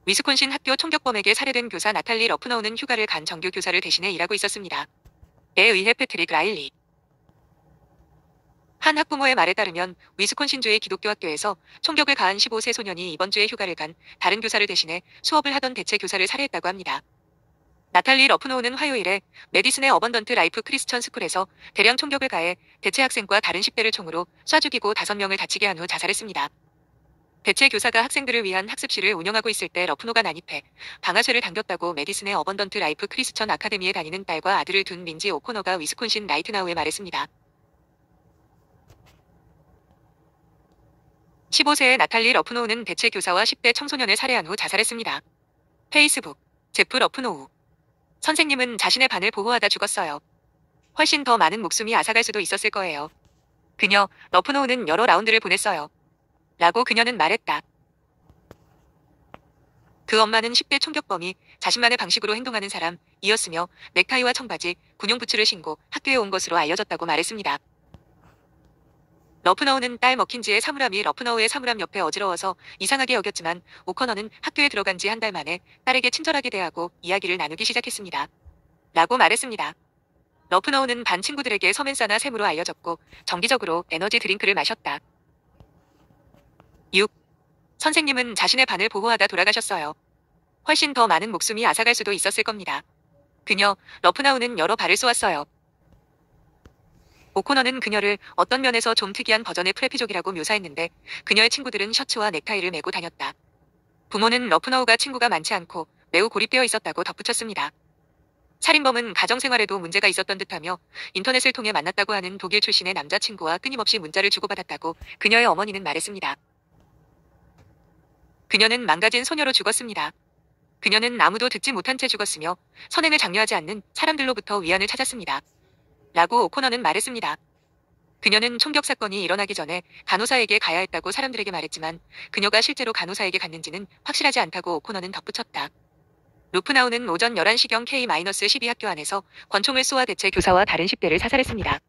위스콘신 학교 총격범에게 살해된 교사 나탈리 러프너우는 휴가를 간 정규 교사를 대신해 일하고 있었습니다. 에 의해 패트릭 라일리 한 학부모의 말에 따르면 위스콘신주의 기독교 학교에서 총격을 가한 15세 소년이 이번 주에 휴가를 간 다른 교사를 대신해 수업을 하던 대체 교사를 살해했다고 합니다. 나탈리 러프노우는 화요일에 메디슨의 어번던트 라이프 크리스천 스쿨에서 대량 총격을 가해 대체 학생과 다른 10대를 총으로 쏴 죽이고 5명을 다치게 한 후 자살했습니다. 대체 교사가 학생들을 위한 학습실을 운영하고 있을 때 러프노가 난입해 방아쇠를 당겼다고 메디슨의 어번던트 라이프 크리스천 아카데미에 다니는 딸과 아들을 둔 민지 오코너가 위스콘신 라이트나우에 말했습니다. 15세의 나탈리 러프노우는 대체 교사와 10대 청소년을 살해한 후 자살했습니다. 페이스북 제프 러프노우 선생님은 자신의 반을 보호하다 죽었어요. 훨씬 더 많은 목숨이 앗아갈 수도 있었을 거예요. 그녀 러프노우는 여러 라운드를 보냈어요. 라고 그녀는 말했다. 그 엄마는 10대 총격범이 자신만의 방식으로 행동하는 사람이었으며 넥타이와 청바지, 군용 부츠를 신고 학교에 온 것으로 알려졌다고 말했습니다. 러프너우는 딸 머킨지의 사물함이 러프너우의 사물함 옆에 어지러워서 이상하게 여겼지만 오커너는 학교에 들어간 지 한 달 만에 딸에게 친절하게 대하고 이야기를 나누기 시작했습니다. 라고 말했습니다. 러프너우는 반 친구들에게 서맨사나 샘으로 알려졌고 정기적으로 에너지 드링크를 마셨다. 6. 선생님은 자신의 반을 보호하다 돌아가셨어요. 훨씬 더 많은 목숨이 앗아갈 수도 있었을 겁니다. 그녀 러프나우는 여러 발을 쏘았어요. 오코너는 그녀를 어떤 면에서 좀 특이한 버전의 프레피족이라고 묘사했는데 그녀의 친구들은 셔츠와 넥타이를 메고 다녔다. 부모는 러프너우가 친구가 많지 않고 매우 고립되어 있었다고 덧붙였습니다. 살인범은 가정생활에도 문제가 있었던 듯하며 인터넷을 통해 만났다고 하는 독일 출신의 남자친구와 끊임없이 문자를 주고받았다고 그녀의 어머니는 말했습니다. 그녀는 망가진 소녀로 죽었습니다. 그녀는 아무도 듣지 못한 채 죽었으며 선행을 장려하지 않는 사람들로부터 위안을 찾았습니다. 라고 오코너는 말했습니다. 그녀는 총격 사건이 일어나기 전에 간호사에게 가야 했다고 사람들에게 말했지만 그녀가 실제로 간호사에게 갔는지는 확실하지 않다고 오코너는 덧붙였다. 루프나우는 오전 11시경 K-12 학교 안에서 권총을 쏘아 대체 교사와 다른 10대를 사살했습니다.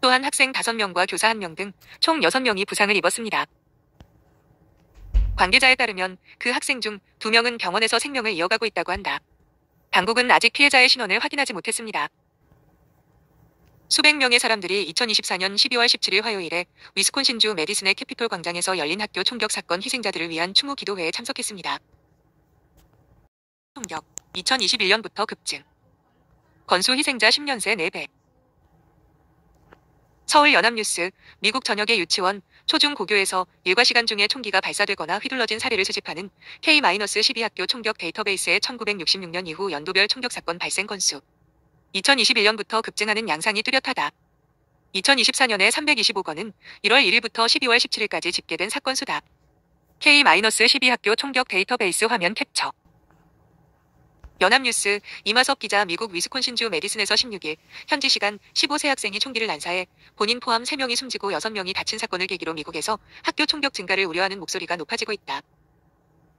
또한 학생 5명과 교사 1명 등 총 6명이 부상을 입었습니다. 관계자에 따르면 그 학생 중 2명은 병원에서 생명을 이어가고 있다고 한다. 당국은 아직 피해자의 신원을 확인하지 못했습니다. 수백 명의 사람들이 2024년 12월 17일 화요일에 위스콘신주 메디슨의 캐피톨 광장에서 열린 학교 총격 사건 희생자들을 위한 추모 기도회에 참석했습니다. 총격 2021년부터 급증. 건수 희생자 10년 새 4배. 서울 연합뉴스, 미국 전역의 유치원, 초중 고교에서 일과 시간 중에 총기가 발사되거나 휘둘러진 사례를 수집하는 K-12 학교 총격 데이터베이스의 1966년 이후 연도별 총격 사건 발생 건수. 2021년부터 급증하는 양상이 뚜렷하다. 2024년에 325건은 1월 1일부터 12월 17일까지 집계된 사건 수다. K-12 학교 총격 데이터베이스 화면 캡처. 연합뉴스 이마섭 기자 미국 위스콘신주 메디슨에서 16일 현지 시간 15세 학생이 총기를 난사해 본인 포함 3명이 숨지고 6명이 다친 사건을 계기로 미국에서 학교 총격 증가를 우려하는 목소리가 높아지고 있다.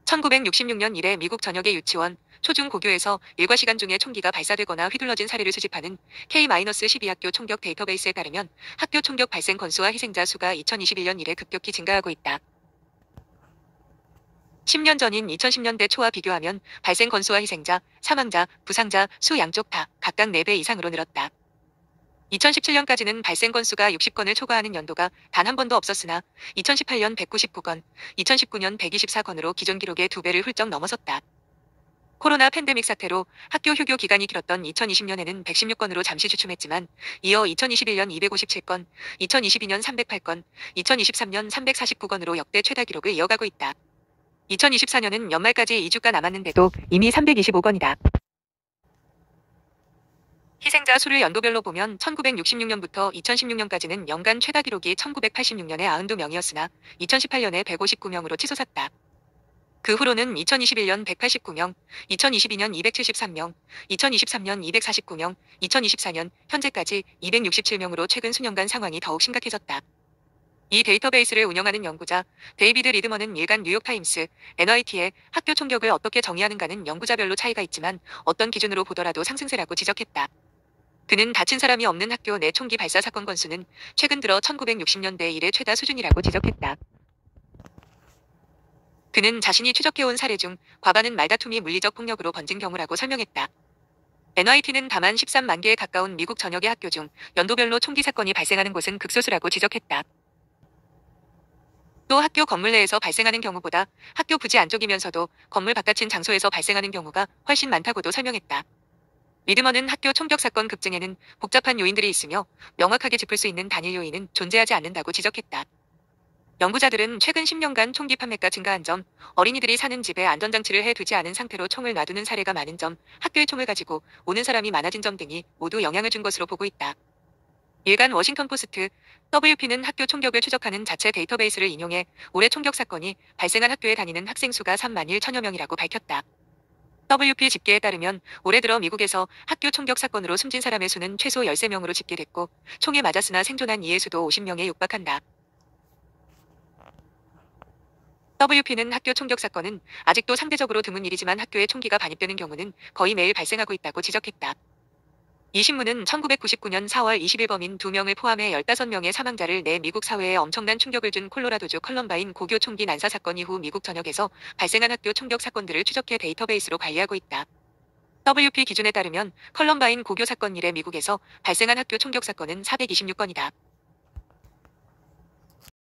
1966년 이래 미국 전역의 유치원, 초중 고교에서 일과 시간 중에 총기가 발사되거나 휘둘러진 사례를 수집하는 K-12 학교 총격 데이터베이스에 따르면 학교 총격 발생 건수와 희생자 수가 2021년 이래 급격히 증가하고 있다. 10년 전인 2010년대 초와 비교하면 발생 건수와 희생자, 사망자, 부상자 수 양쪽 다 각각 4배 이상으로 늘었다. 2017년까지는 발생 건수가 60건을 초과하는 연도가 단 한 번도 없었으나 2018년 199건, 2019년 124건으로 기존 기록의 2배를 훌쩍 넘어섰다. 코로나 팬데믹 사태로 학교 휴교 기간이 길었던 2020년에는 116건으로 잠시 주춤했지만 이어 2021년 257건, 2022년 308건, 2023년 349건으로 역대 최다 기록을 이어가고 있다. 2024년은 연말까지 2주가 남았는데도 이미 325건이다. 희생자 수를 연도별로 보면 1966년부터 2016년까지는 연간 최다 기록이 1986년에 92명이었으나 2018년에 159명으로 치솟았다. 그 후로는 2021년 189명, 2022년 273명, 2023년 249명, 2024년 현재까지 267명으로 최근 수년간 상황이 더욱 심각해졌다. 이 데이터베이스를 운영하는 연구자 데이비드 리드먼은 일간 뉴욕타임스, NYT에 학교 총격을 어떻게 정의하는가는 연구자별로 차이가 있지만 어떤 기준으로 보더라도 상승세라고 지적했다. 그는 다친 사람이 없는 학교 내 총기 발사 사건 건수는 최근 들어 1960년대 이래 최다 수준이라고 지적했다. 그는 자신이 추적해온 사례 중 과반은 말다툼이 물리적 폭력으로 번진 경우라고 설명했다. NYP는 다만 13만 개에 가까운 미국 전역의 학교 중 연도별로 총기 사건이 발생하는 곳은 극소수라고 지적했다. 또 학교 건물 내에서 발생하는 경우보다 학교 부지 안쪽이면서도 건물 바깥인 장소에서 발생하는 경우가 훨씬 많다고도 설명했다. 미드먼은 학교 총격 사건 급증에는 복잡한 요인들이 있으며 명확하게 짚을 수 있는 단일 요인은 존재하지 않는다고 지적했다. 연구자들은 최근 10년간 총기 판매가 증가한 점, 어린이들이 사는 집에 안전장치를 해두지 않은 상태로 총을 놔두는 사례가 많은 점, 학교에 총을 가지고 오는 사람이 많아진 점 등이 모두 영향을 준 것으로 보고 있다. 일간 워싱턴 포스트, WP는 학교 총격을 추적하는 자체 데이터베이스를 인용해 올해 총격 사건이 발생한 학교에 다니는 학생 수가 3만 1천여 명이라고 밝혔다. WP 집계에 따르면 올해 들어 미국에서 학교 총격 사건으로 숨진 사람의 수는 최소 13명으로 집계됐고 총에 맞았으나 생존한 이의 수도 50명에 육박한다. WP는 학교 총격 사건은 아직도 상대적으로 드문 일이지만 학교에 총기가 반입되는 경우는 거의 매일 발생하고 있다고 지적했다. 이 신문은 1999년 4월 20일 범인 2명을 포함해 15명의 사망자를 내 미국 사회에 엄청난 충격을 준 콜로라도주 컬럼바인 고교 총기 난사 사건 이후 미국 전역에서 발생한 학교 총격 사건들을 추적해 데이터베이스로 관리하고 있다. WP 기준에 따르면 컬럼바인 고교 사건 이래 미국에서 발생한 학교 총격 사건은 426건이다.